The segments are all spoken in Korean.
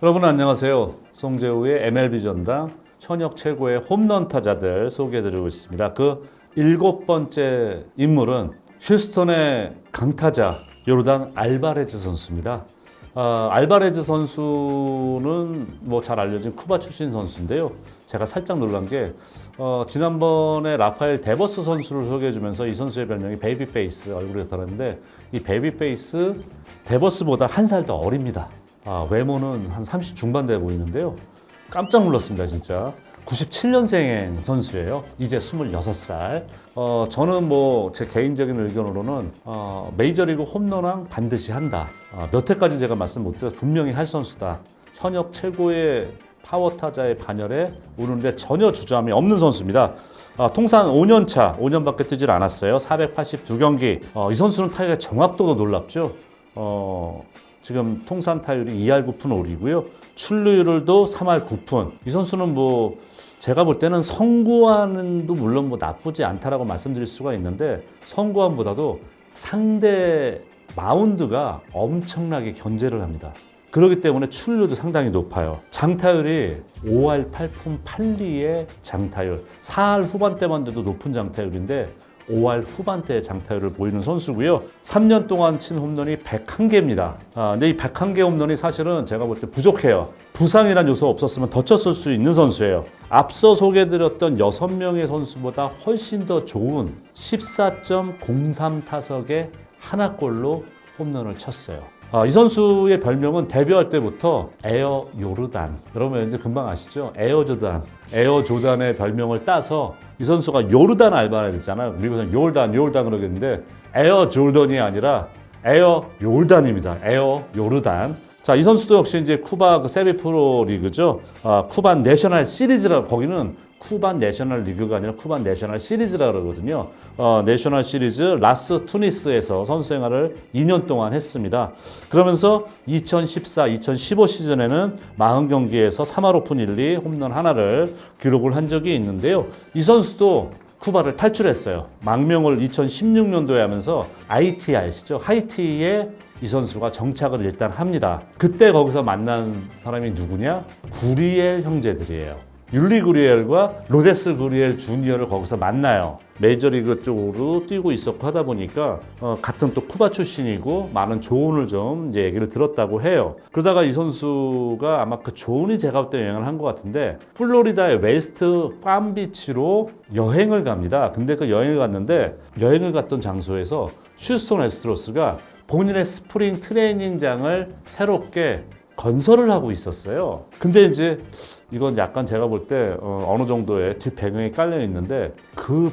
여러분 안녕하세요. 송재우의 MLB 전당 현역 최고의 홈런 타자들 소개해드리고 있습니다. 그 7번째 인물은 휴스턴의 강타자 요르단 알바레즈 선수입니다. 알바레즈 선수는 뭐 잘 알려진 쿠바 출신 선수인데요. 제가 살짝 놀란 게 지난번에 라파엘 데버스 선수를 소개해주면서 이 선수의 별명이 베이비페이스 얼굴에 달았는데 이 베이비페이스 데버스보다 한 살 더 어립니다. 외모는 한 30 중반대 보이는데요. 깜짝 놀랐습니다, 진짜. 97년생 선수예요. 이제 26살. 저는 뭐 제 개인적인 의견으로는 메이저리그 홈런왕 반드시 한다. 몇 회까지 제가 말씀 못 드려 분명히 할 선수다. 현역 최고의 파워 타자의 반열에 오르는데 전혀 주저함이 없는 선수입니다. 통산 5년차, 5년밖에 뛰질 않았어요. 482경기. 이 선수는 타격의 정확도도 놀랍죠. 지금 통산 타율이 2할 9푼 5리고요. 출루율도 3할 9푼. 이 선수는 뭐 제가 볼 때는 성구환도 물론 뭐 나쁘지 않다라고 말씀드릴 수가 있는데 성구환보다도 상대 마운드가 엄청나게 견제를 합니다. 그렇기 때문에 출루도 상당히 높아요. 장타율이 5할 8푼 8리의 장타율. 4할 후반대만 돼도 높은 장타율인데 5할 후반대의 장타율을 보이는 선수고요. 3년 동안 친 홈런이 101개입니다. 근데 이 101개 홈런이 사실은 제가 볼 때 부족해요. 부상이라는 요소 없었으면 더 쳤을 수 있는 선수예요. 앞서 소개해드렸던 6명의 선수보다 훨씬 더 좋은 14.03 타석의 하나골로 홈런을 쳤어요. 이 선수의 별명은 데뷔할 때부터 에어 요르단. 여러분 이제 금방 아시죠? 에어 조단의 별명을 따서 이 선수가 요르단 알바레즈잖아요. 미국에서는 요르단 그러겠는데 에어 조던이 아니라 에어 요르단입니다. 에어 요르단. 자, 이 선수도 역시 이제 쿠바 세비 프로 리그죠. 쿠반 내셔널 시리즈라 거기는 쿠반 내셔널 리그가 아니라 쿠반 내셔널 시리즈라 그러거든요. 내셔널 시리즈 라스 투니스에서 선수 생활을 2년 동안 했습니다. 그러면서 2014, 2015 시즌에는 40경기에서 3할 오픈 1리 홈런 하나를 기록을 한 적이 있는데요. 이 선수도 쿠바를 탈출했어요. 망명을 2016년도에 하면서 IT 아시죠? 하이티에 이 선수가 정착을 일단 합니다. 그때 거기서 만난 사람이 누구냐? 구리엘 형제들이에요. 율리 구리엘과 로데스 구리엘 주니어를 거기서 만나요. 메이저리그 쪽으로 뛰고 있었고 하다 보니까 같은 또 쿠바 출신이고 많은 조언을 좀 이제 얘기를 들었다고 해요. 그러다가 이 선수가 아마 그 조언이 제가 볼 때 영향을 한 것 같은데 플로리다의 웨스트 팜비치로 여행을 갑니다. 근데 그 여행을 갔는데 여행을 갔던 장소에서 휴스턴 애스트로스가 본인의 스프링 트레이닝장을 새롭게 건설을 하고 있었어요. 근데 이제 이건 약간 제가 볼 때 어느 정도의 뒷배경이 깔려 있는데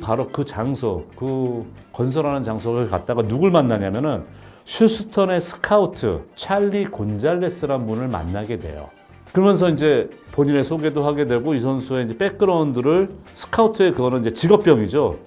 바로 그 장소, 그 건설하는 장소를 갔다가 누굴 만나냐면은 휴스턴의 스카우트 찰리 곤잘레스라는 분을 만나게 돼요. 그러면서 이제 본인의 소개도 하게 되고 이 선수의 이제 백그라운드를 스카우트의 그거는 이제 직업병이죠.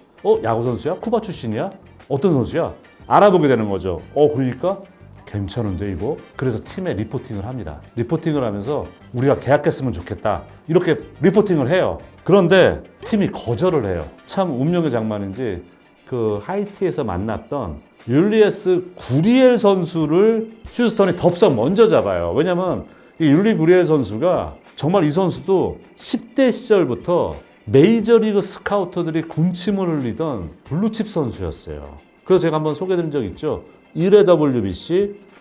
야구 선수야? 쿠바 출신이야? 어떤 선수야? 알아보게 되는 거죠. 그러니까 괜찮은데 이거? 그래서 팀에 리포팅을 합니다. 리포팅을 하면서 우리가 계약했으면 좋겠다. 이렇게 리포팅을 해요. 그런데 팀이 거절을 해요. 참 운명의 장난인지 그 하이티에서 만났던 율리에스 구리엘 선수를 휴스턴이 덥석 먼저 잡아요. 왜냐면 이 율리 구리엘 선수가 정말 이 선수도 10대 시절부터 메이저리그 스카우터들이 군침을 흘리던 블루칩 선수였어요. 그래서 제가 한번 소개해드린 적 있죠. 1회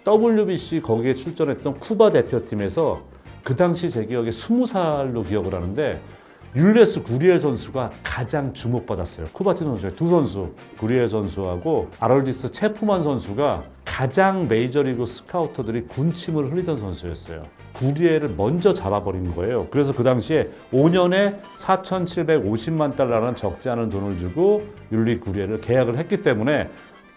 WBC 거기에 출전했던 쿠바 대표팀에서 그 당시 제 기억에 20살로 기억을 하는데 율리에스 구리엘 선수가 가장 주목받았어요. 쿠바팀 선수 중에 두 선수, 구리엘 선수하고 아롤디스 체프만 선수가 가장 메이저리그 스카우터들이 군침을 흘리던 선수였어요. 구리엘을 먼저 잡아버린 거예요. 그래서 그 당시에 5년에 4,750만 달러라는 적지 않은 돈을 주고 율리 구리엘을 계약을 했기 때문에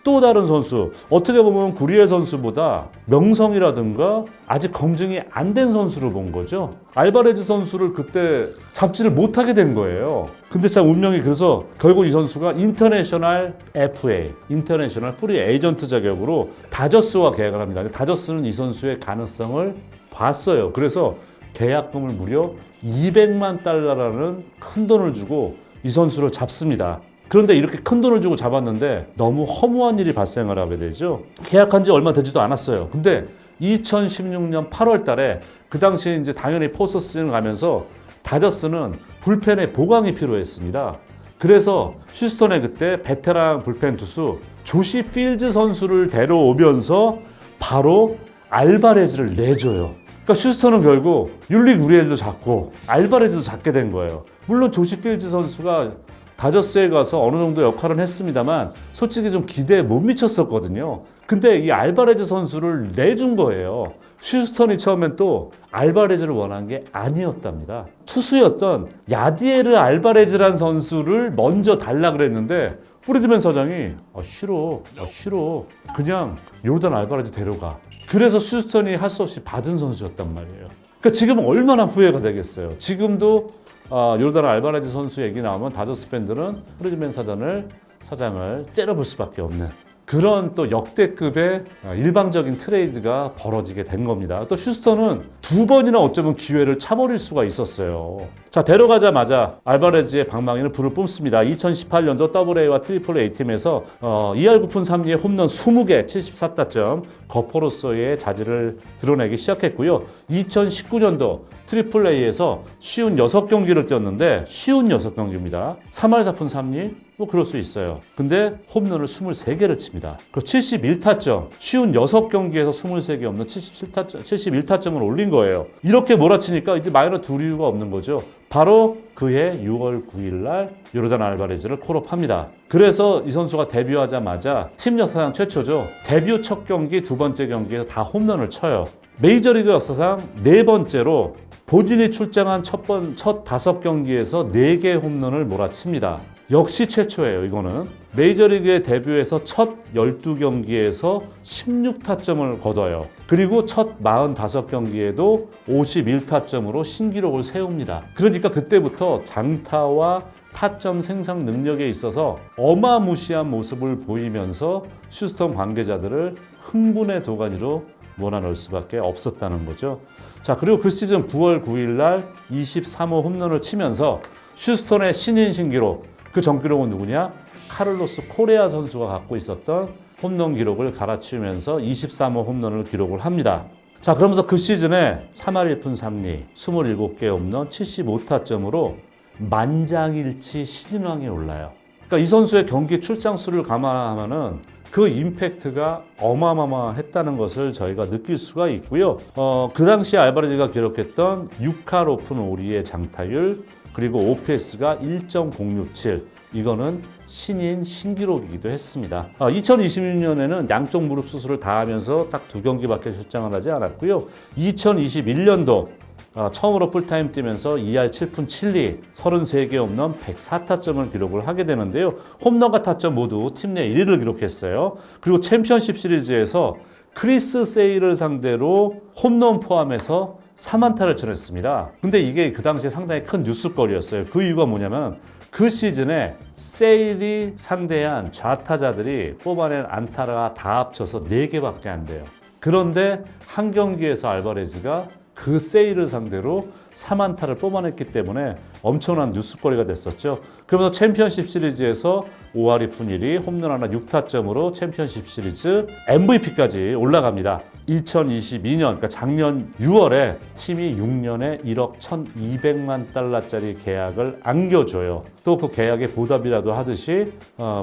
또 다른 선수, 어떻게 보면 구리엘 선수보다 명성이라든가 아직 검증이 안 된 선수를 본 거죠. 알바레즈 선수를 그때 잡지를 못하게 된 거예요. 근데 참 운명이 그래서 결국 이 선수가 인터내셔널 FA, 인터내셔널 프리 에이전트 자격으로 다저스와 계약을 합니다. 다저스는 이 선수의 가능성을 봤어요. 그래서 계약금을 무려 200만 달러라는 큰 돈을 주고 이 선수를 잡습니다. 그런데 이렇게 큰 돈을 주고 잡았는데 너무 허무한 일이 발생을 하게 되죠. 계약한 지 얼마 되지도 않았어요. 근데 2016년 8월 달에 그 당시에 이제 당연히 포스트 시즌을 가면서 다저스는 불펜의 보강이 필요했습니다. 그래서 휴스턴에 그때 베테랑 불펜 투수 조시 필즈 선수를 데려오면서 바로 알바레즈를 내줘요. 그러니까 휴스턴은 결국 율리 구리엘도 잡고 알바레즈도 잡게 된 거예요. 물론 조시 필즈 선수가 다저스에 가서 어느 정도 역할은 했습니다만 솔직히 좀 기대에 못 미쳤었거든요. 근데 이 알바레즈 선수를 내준 거예요. 휴스턴이 처음엔 또 알바레즈를 원한 게 아니었답니다. 투수였던 야디에르 알바레즈란 선수를 먼저 달라 그랬는데 프리드맨 사장이 싫어 그냥 요르단 알바레즈 데려가. 그래서 휴스턴이 할 수 없이 받은 선수였단 말이에요. 그러니까 지금은 얼마나 후회가 되겠어요. 지금도 요르단 알바레즈 선수 얘기 나오면 다저스 팬들은 프리드맨 사장을 째려볼 수밖에 없는 그런 또 역대급의 일방적인 트레이드가 벌어지게 된 겁니다. 또 휴스턴은 두 번이나 어쩌면 기회를 차버릴 수가 있었어요. 자, 데려가자마자 알바레즈의 방망이는 불을 뿜습니다. 2018년도 AA-와 AAA 팀에서 2할 9푼 3리의 홈런 20개, 74타점, 거포로서의 자질을 드러내기 시작했고요. 2019년도 AAA에서 쉬운 6경기를 뛰었는데 쉬운 6경기입니다. 3할 4푼 3리? 뭐 그럴 수 있어요. 근데 홈런을 23개를 칩니다. 그리고 71타점, 쉬운 6경기에서 23개 없는 71타점을 올린 거예요. 이렇게 몰아치니까 이제 마이너 둘 이유가 없는 거죠. 바로 그해 6월 9일 날 요르단 알바레즈를 콜업합니다. 그래서 이 선수가 데뷔하자마자 팀 역사상 최초죠. 데뷔 첫 경기, 두 번째 경기에서 다 홈런을 쳐요. 메이저리그 역사상 네 번째로 본인이 출장한 첫 5경기에서 4개 홈런을 몰아칩니다. 역시 최초예요. 이거는 메이저리그에 데뷔해서 첫 12경기에서 16타점을 거둬요. 그리고 첫 45경기에도 51타점으로 신기록을 세웁니다. 그러니까 그때부터 장타와 타점 생산 능력에 있어서 어마무시한 모습을 보이면서 휴스턴 관계자들을 흥분의 도가니로 몰아넣을 수밖에 없었다는 거죠. 자, 그리고 그 시즌 9월 9일 날 23호 홈런을 치면서 휴스턴의 신인 신기록, 그 전기록은 누구냐? 카를로스 코레아 선수가 갖고 있었던 홈런 기록을 갈아치우면서 23호 홈런을 기록을 합니다. 자, 그러면서 그 시즌에 3할 1푼 3리, 27개 홈런, 75타점으로 만장일치 신인왕에 올라요. 그러니까 이 선수의 경기 출장 수를 감안하면은 그 임팩트가 어마어마했다는 것을 저희가 느낄 수가 있고요. 그 당시 알바레즈가 기록했던 6할 오픈 5리의 장타율, 그리고 OPS가 1.067, 이거는 신인 신기록이기도 했습니다. 2026년에는 양쪽 무릎 수술을 다 하면서 딱 2경기밖에 출장을 하지 않았고요. 2021년도 처음으로 풀타임 뛰면서 2할 7푼 7리, 33개 홈런, 104타점을 기록을 하게 되는데요. 홈런과 타점 모두 팀 내 1위를 기록했어요. 그리고 챔피언십 시리즈에서 크리스 세일을 상대로 홈런 포함해서 3안타를 쳐냈습니다. 근데 이게 그 당시에 상당히 큰 뉴스거리였어요. 그 이유가 뭐냐면 그 시즌에 세일이 상대한 좌타자들이 뽑아낸 안타가 다 합쳐서 4개밖에 안 돼요. 그런데 한 경기에서 알바레즈가 그 세일을 상대로 3안타를 뽑아냈기 때문에 엄청난 뉴스거리가 됐었죠. 그러면서 챔피언십 시리즈에서 5할 2푼 1리, 홈런 하나 6타점으로 챔피언십 시리즈 MVP까지 올라갑니다. 2022년, 그러니까 작년 6월에 팀이 6년에 1억 1,200만 달러짜리 계약을 안겨줘요. 또 그 계약의 보답이라도 하듯이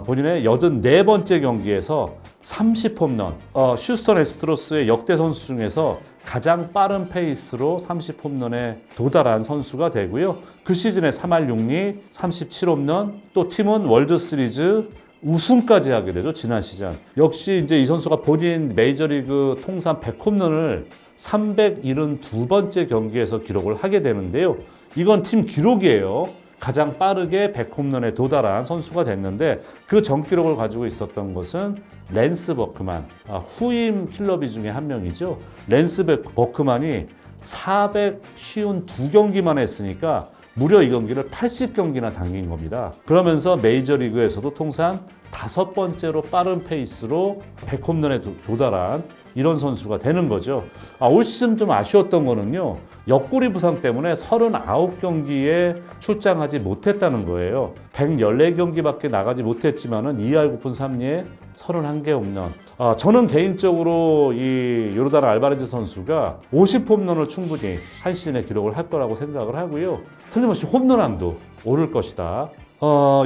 본인의 84번째 경기에서 30홈런, 휴스턴 애스트로스의 역대 선수 중에서 가장 빠른 페이스로 30홈런에 도달한 선수가 되고요. 그 시즌에 3할 6리, 37홈런, 또 팀은 월드시리즈 우승까지 하게 되죠. 지난 시즌. 역시 이제 이 선수가 본인 메이저리그 통산 100홈런을 372번째 경기에서 기록을 하게 되는데요. 이건 팀 기록이에요. 가장 빠르게 100홈런에 도달한 선수가 됐는데 그 전 기록을 가지고 있었던 것은 랜스 버크만, 후임 킬러비 중에 한 명이죠. 랜스 버크만이 452경기만 했으니까 무려 이 경기를 80경기나 당긴 겁니다. 그러면서 메이저리그에서도 통산 5번째로 빠른 페이스로 100홈런에 도달한 이런 선수가 되는 거죠. 올 시즌 좀 아쉬웠던 거는요. 옆구리 부상 때문에 39경기에 출장하지 못했다는 거예요. 114경기밖에 나가지 못했지만은 2할 9푼 3리에 31개 홈런. 저는 개인적으로 이 요르단 알바레즈 선수가 50홈런을 충분히 한 시즌에 기록을 할 거라고 생각을 하고요. 틀림없이 홈런왕도 오를 것이다.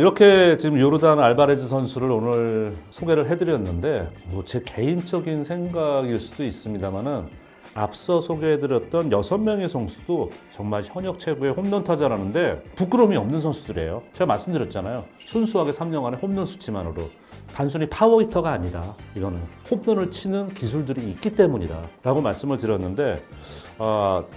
이렇게 지금 요르단 알바레즈 선수를 오늘 소개를 해드렸는데, 뭐 제 개인적인 생각일 수도 있습니다만은 앞서 소개해드렸던 6명의 선수도 정말 현역 최고의 홈런 타자라는데 부끄러움이 없는 선수들이에요. 제가 말씀드렸잖아요. 순수하게 3년 안에 홈런 수치만으로. 단순히 파워히터가 아니다. 이거는 홈런을 치는 기술들이 있기 때문이다 라고 말씀을 드렸는데,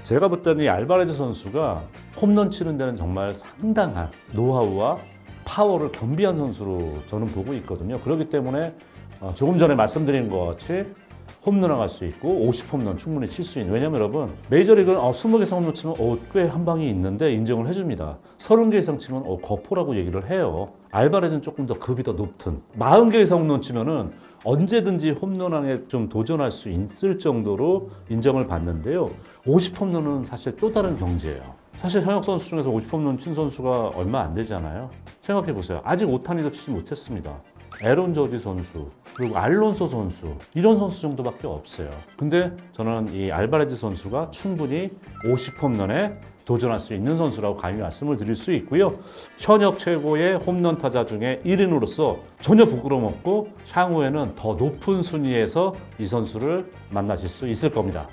제가 볼 때는 이 알바레즈 선수가 홈런 치는 데는 정말 상당한 노하우와 파워를 겸비한 선수로 저는 보고 있거든요. 그렇기 때문에 조금 전에 말씀드린 것 같이 홈런을 할 수 있고 50홈런 충분히 칠 수 있는. 왜냐면 여러분, 메이저리그는 20개 이상 홈런 치면 꽤 한 방이 있는데 인정을 해줍니다. 30개 이상 치면 거포라고 얘기를 해요. 알바레즈는 조금 더 급이 더 높은 40개 이상 홈런 치면은 언제든지 홈런왕에 좀 도전할 수 있을 정도로 인정을 받는데요. 50홈런은 사실 또 다른 경지예요. 사실 현역 선수 중에서 50홈런 친 선수가 얼마 안 되잖아요. 생각해 보세요. 아직 오타니도 치지 못했습니다. 에런 저지 선수, 그리고 알론소 선수, 이런 선수 정도밖에 없어요. 근데 저는 이 알바레즈 선수가 충분히 50홈런에 도전할 수 있는 선수라고 감히 말씀을 드릴 수 있고요. 현역 최고의 홈런 타자 중에 1인으로서 전혀 부끄러움 없고 향후에는 더 높은 순위에서 이 선수를 만나실 수 있을 겁니다.